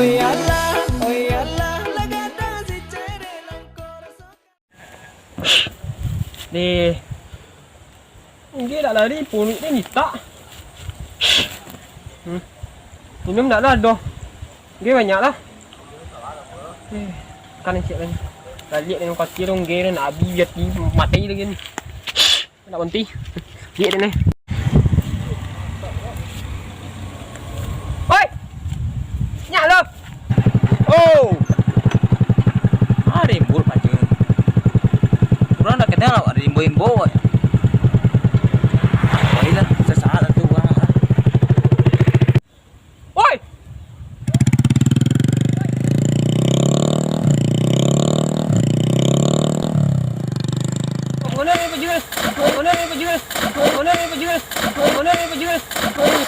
Ni dia dah lari punit ni tak. Minum dah lah dah. Dia banyak lah. Kan cik kan. Balik dengan kaki dong dia nak habis dia mati lagi ni. Nak berhenti. Dia ni. Oi. Nyak lo. Oh. Ada imbul macam. Kurang dah kenal ada imbul-imbul. Baiklah, sesaat tu orang. Oi. Mana ni pergi? Mana ni pergi? Mana ni pergi? Mana ni pergi?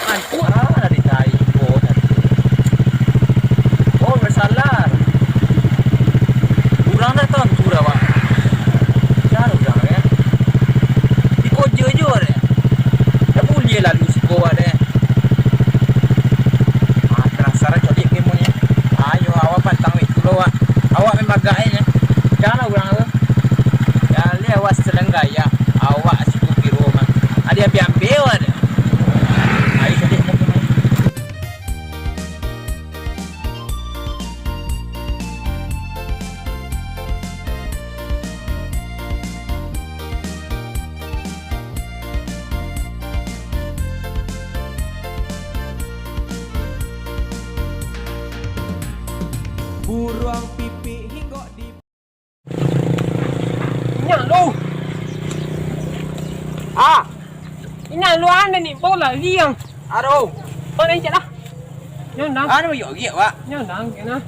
Antu ada di cai imbul. Oh, bersalah. Kurang dah tahu curah pak. Cara kurang ya. Ikut je deh. Tak boleh lalu siko ada. Terasa cok dia kemonya. Ayo awak pantang wek dulu awak. Awak memang gaya. Cara kurang tu. Kali awak selenggaya. Awak siku biru mah. Ada ambil ada. Ayo jadi kemonya. Buruang pipi hinggok di Nyak lo. Ini luar ni bola liang. Aduh. Kau ni cakap. Nyak nang. Anu yogi pak. Nyak nang kena.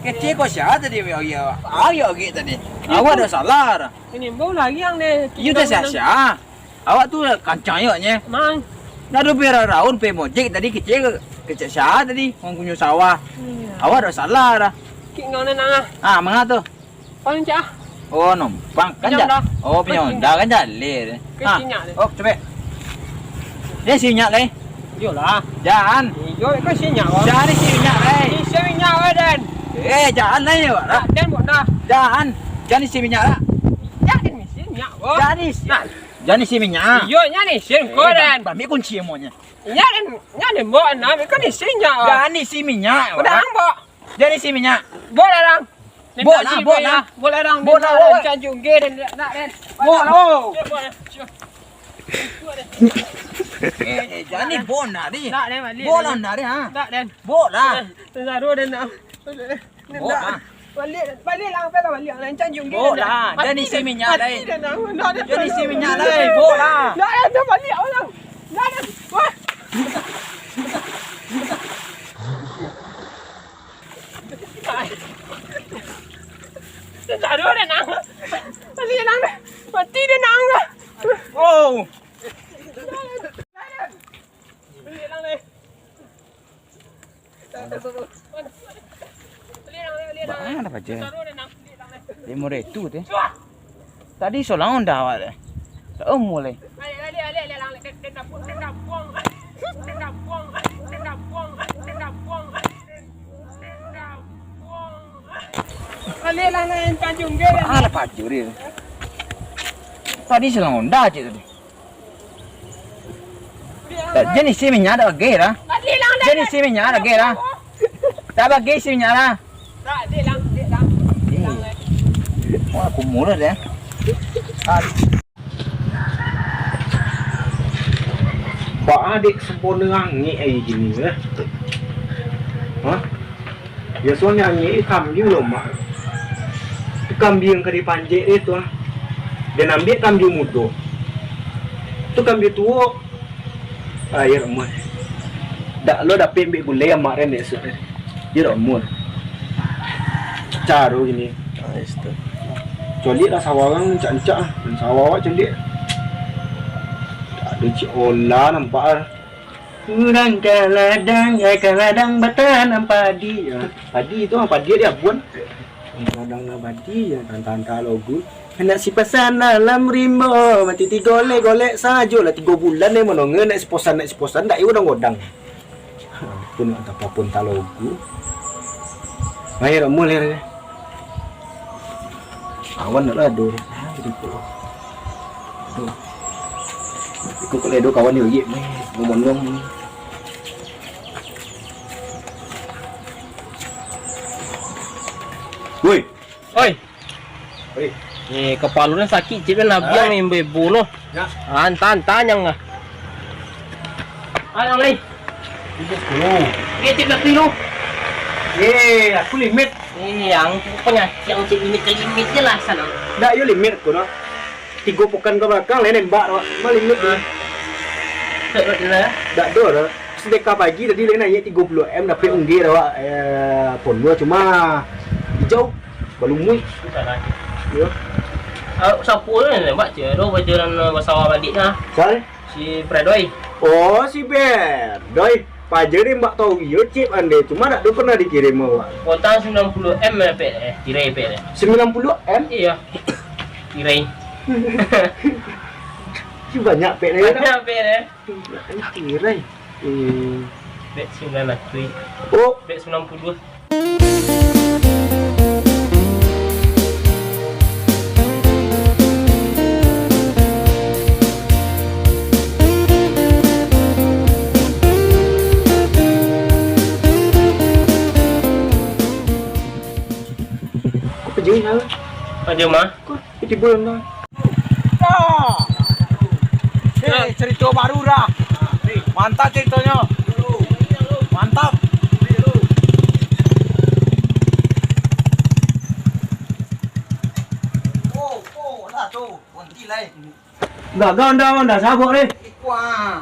Kecil kau siapa tadi yogi pak? Yogi tadi. Awak dah salah. Ini bola liang ni. You dah sia-sia. Awak tu kancang yoknya. Mang. Nak ada raun pe mojek tadi kecil sia tadi. Orang punya sawah. Awak dah salah dah. Kik ngau nang ah. Mana tu? Kau ni cakap. Oh, numpang kan Pinjam dah. Oh, pinjam dah kan jalur. Kecil nyak ni. Oh, cepet. Dia sinyak leh. Yo lah. Jangan. Yo kau sinyak kau. Jangan sinyak leh. Ni sinyak Dan. Jangan leh awak dah. Dan buat dah. Jangan. Jangan isi minyak lah. Ya ni sinyak kau. Jangan isi. Jangan isi minyak. Yo nya ni sin kau Dan. Bami kunci semuanya. Nya ni buat na, kau ni sinyak. Jangan isi minyak. Udah hang buat. Jangan isi minyak. Boleh lang. Boleh lah. Boleh lang. Boleh lah. Canjung ge dan nak dan. Boleh. Jangan ni bona ni. Nak dan balik. Bola nak ni ha. Nak dan. Bola. Taruh dan nak. Bola. Balik lang pe balik lang canjung ge. Bola. Jangan isi minyak dah. Nak dan. Jangan isi minyak dah. Bola. Nak dan balik orang. Nak dan. Wah. Taruh dan nak. Balik lang. Mati dan nak. Oh. Balik lang ni. Mana baca? Taruh dan nak. 500 tu. Tadi solang dah awak dah. Tak mulai. Balik lang. Dia nak buang. Balik lang ni Tanjung ge. Ada baju dia. Tadi solang dah je tadi. Jadi isi minyak dah bagi dah. Balik lang dah. Jadi isi minyak dah bagi dah. Tak bagi isi minyak dah. Balik lang. Wah, aku murah dah. Pak adik sempurna angin ai gini ya. Hah? Biasanya angin kambing loh mak. Kambing ke dipanjek itu ah. Dan ambil kambing muda. Tu kambing tua. Air emas. Dak lo dapat ambil gulai mak ren esok. Dia dah umur. Caro gini. Itu. Colik lah sawah orang encak-encak ah. Dan sawah awak colik. Ada cik olah nampak ah. Kurang kaladang, kaladang bertanam padi. Padi itu padi dia buat. Kaladang na padi ya tanta logo. Hendak si pesan dalam rimbo mati tiga golek saja lah 3 bulan ni menonge nak seposan tak iu godang. Pun tak apapun ta logo. Ayo dah mulai dah. Awan nak lado. Tuh. Ikut ke ledo kawan dia gip ni. Ngomong-ngomong. Woi. Oi. Oi. Kepala ni sakit cip kan biang ni bebu noh. Ya. Antan yang ah. Ayang lagi. 30. Cip nak tilu. Aku limit. Yang punya yang cip limit je lah sana. Dah yo limit aku noh. 3 pekan ke belakang lain nembak dah. Mal limit ni. Dah do dah. Sedekah pagi tadi lain naik 30 m dapat unggih dah. Pon gua cuma hijau. Belum mui. Ya. Sapu ni buat je. Dah berjalan bersawah balik nah. Sal. Si Fredoy. Oh, si Ber. Doi, pajer ni mbak tahu yo chip ande. Cuma tak pernah dikirim awak. Kota 90 m dapat tirai dapat. 90 m. Iya. Tirai. Si banyak pek ni. Banyak dapat Tirai. Bet 900. Oh, Bet 92. pergi lah. Ada mah. Itu bulan dah. Cerita baru dah. Mantap ceritanya. Mantap. Oh, lah tu. Berhenti lah. Dah sabuk ni. Wah.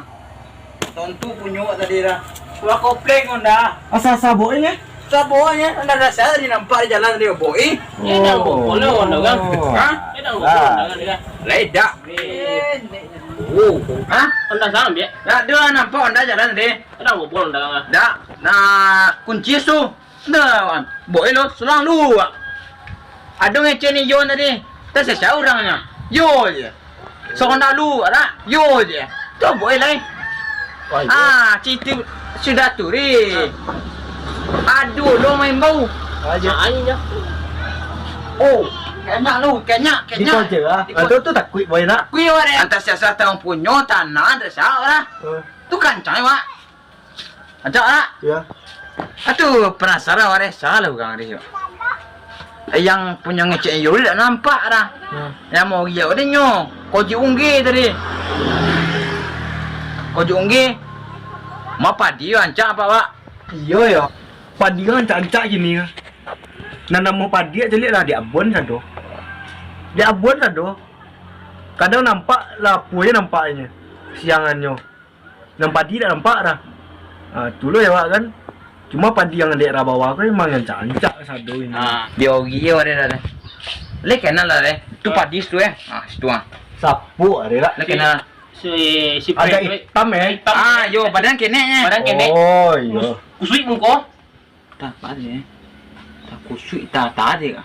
Tontu punya tadi dah. Gua kopling onda. Asal sabuk ni. Sabuknya anda rasa tadi nampak di jalan dia boy. Dia dah boleh onda kan? Ha? Dia dah boleh onda kan? Ledak. Oh, ha? Onda sama dia. Dah dia nampak onda jalan tadi. Dia dah boleh onda kan? Dah. Nah, kunci tu. Dah, boy lo selang lu. Ada ngece ni yo tadi. Tak sesa orangnya. Yo je. Seorang lu ada. Yo je. Tu boy lain. Ah, cerita sudah turi. Aduh, lo main bau. Aja aja. Oh, kena. Di kau je lah. Tu takut boy nak. Kui orang atas siasa tahun punya tanah ada sah lah. Tu kancang mak. Ada lah. Ya. Atuh penasaran orang salah bukan dia. Yang punya ngecek yo tak nampak dah. Yang mau dia ada nyo. Kau unggi tadi. Kau unggi. Mapa dia ancak apa pak? Iya ya. Padi kan cancak gini kan. Nanam padi aja lihat lah di abon sado. Di abon sado. Kadang nampak lapunya nampaknya. Siangannya. Nampak padi tak nampak dah. Tu lo ya pak kan. Cuma padi yang daerah bawah kan memang yang cancak sado ini. Dia ogi orang dah. Le kenal lah le. Tu padi tu situ Sapu ada lah. Le kenal. Si Ada Fredoy. hitam ya. Yo badan keneknya. Badan kenek. Oh iya. Kusui muka. Tak apa dia. Tak kusuk tak ada.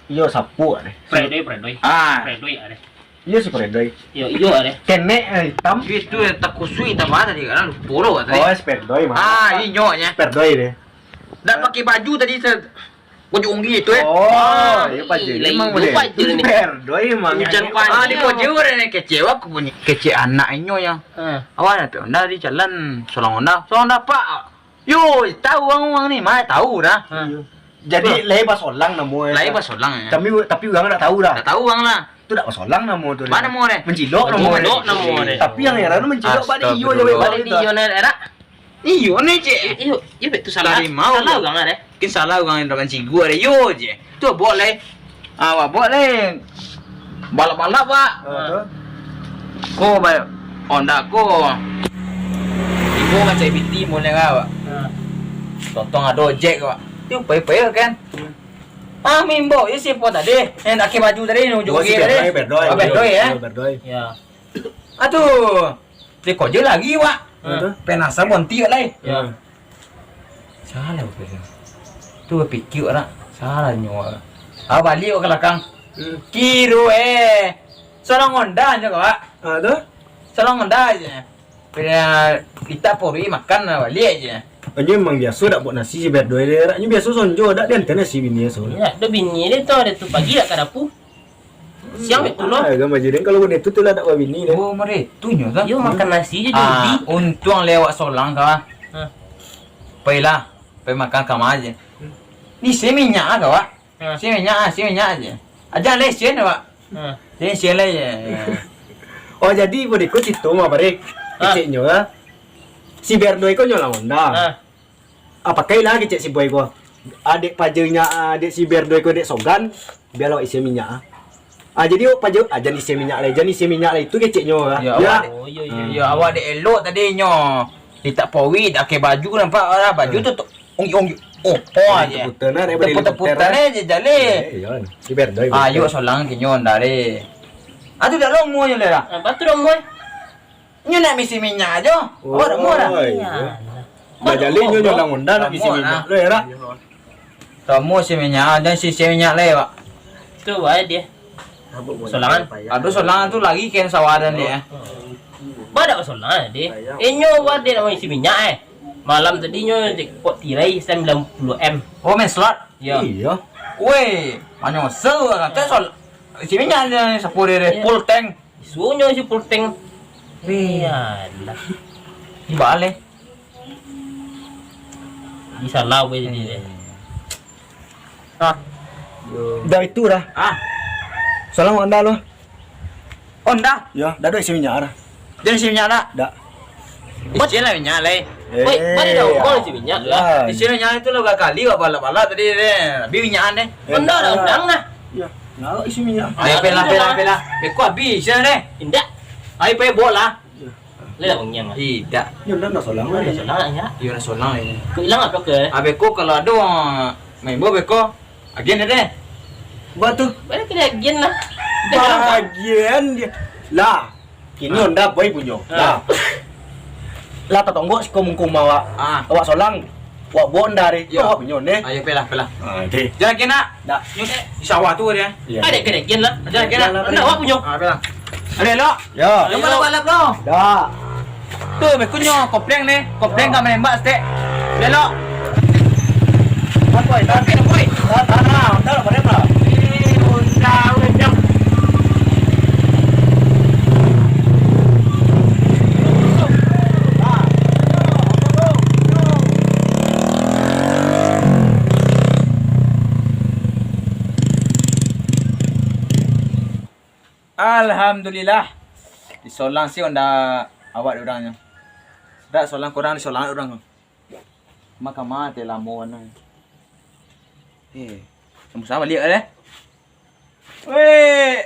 Yo sapu ada. Fredoy. Fredoy ada. Iya si Fredoy. Yo ada. Kenek hitam. Itu tak kusuk tak apa tadi kan. Polo tadi. Oh, Fredoy mah. Ini nyoknya. Fredoy deh. Dan pakai baju tadi baju unggi itu Oh, iya Pak Jadi lain emang lupa boleh. je ni. Fredoy emang. Hujan pagi. Di baju orang ni kecewa aku punya kece anak ini yang. Awak nak onda di jalan solong onda pak. Yo, tahu orang ni mah tahu dah. Jadi lepas solang namo. Lain pas solang. Tapi orang tak tahu dah. Tak tahu orang lah. Itu tak solang namo tu. Mana mau ni? Mencilok Mencilok namo dia. Tapi yang heran mencilok pada iyo je Balik di yo era. Iyo ni cik. Iyo betul salah. Dari mau. Salah orang ada. Mungkin salah orang yang dalam cigu ada yo je. Tu boleh. Awak boleh. Balap-balap pak. Ko ba onda ko. Ibu macam BT mulai awak. Tonton ada ojek awak. Tu pay kan. Mimbo, ini siapa tadi? Yang pakai baju tadi nunjuk si tadi. Berdoy. Berdoy ya. Berdoy. Ya. Aduh. Dia kerja lagi wak. Betul. Penasa bonti lagi. Ya. Salah betul. Tu pikir orang salah nyawa. Balik ke belakang. Kiro Seorang Honda aja kak. Ada? Seorang Honda aja. Kita puri makan balik aja. Anyo memang biasa dak buat nasi si berdua dia. Anyo biasa sonjo dak dia antena nasi bini so. Ya, do bini dia tu ada tu pagi dak kadapu. Siang itu loh. Ah, gambar jadi kalau benda tu lah tak buat bini dia. Oh, meretu nyo kan? Yo makan nasi je di. Untung lewat solang kah? Pailah, pai makan kamar aja. Ni minyak kah, Pak? Si minyak aja. Aja lesen, Pak. Lesen lah je. Oh jadi boleh ikut itu mah bare. Keceknya lah. Si berdua itu nyolang Honda. Apa kailah kecek si boy gua. Adik pajanya adik si berdua itu adik Sogan, biar lo isi minyak. Jadi paju aja ni isi minyak lah. Jadi isi minyak lah itu keceknya lah. Ya, awak dek elok tadi nyo. Dia tak pawi, tak pakai baju nampak orang baju tu ong aja. Putar nak daripada Putar aja jale. Iya, si berdua. Ayo solang kinyo ndare. Atu dak lomo je lera. Apa tu dong boy? Nyo nak misi minyak aja. Awak dak murah. Dah jadi nyo nyolang Honda nak isi minyak lo ya. Kamu si minyak dan si minyak le, Pak. Tu bae dia. Solangan. Aduh solangan tu lagi kan sawaran dia. Badak solangan dia. Nyo buat dia nak isi minyak Malam tadi nyo pot tirai 90M. Oh, main slot. Ya. Iya. Weh, mana seru kata sol. Si minyak dia sepuluh dia full tank. Suruh nyo si pulteng. Iyalah. Balik. Bisa lau be dia. Dah itu dah. Solang Honda lo. Honda. Ya, dah ada isi minyak dah. Jadi si minyak tak? Dah. Isi lah minyak le. Boy, mana dah kau si minyak lah. Isi minyak itu lo kali wak balap tadi deh. Bi minyak deh. Honda dah undang nah. Ya, nak isi minyak. Ayo pela. Beko habis deh. Indak. Ayo pe bola. Le dah mengyang. Tidak. Ya udah nak solang Mana lah. solangan ya? Iya nak solang ini. Kau hilang apa ke? Beko kalau ada main bola beko. Agen deh. Batu. Mana kena gen lah. Bagian dia. Lah, kini Honda boy punya. Lah. Lah tetangga si kumkum awak. Awak solang. Awak Honda deh. Awak punya deh. Ayo pela. Okey. Jangan kena. Dah. Di sawah tu dia. Ada kena gen lah. Jangan kena. Nak awak punya. Pela. Ada lo. Ya. Yang balap lo. Dah. Tu bekunyo kompleng ni. Kompleng kau menembak stek. Belok. Boy, dah kena boy. Tanah, Honda pada apa? Alhamdulillah. Di solang sih onda awak orangnya. Dak solang kurang di solang orang. Maka mati lamuan. Sama balik deh. Weh,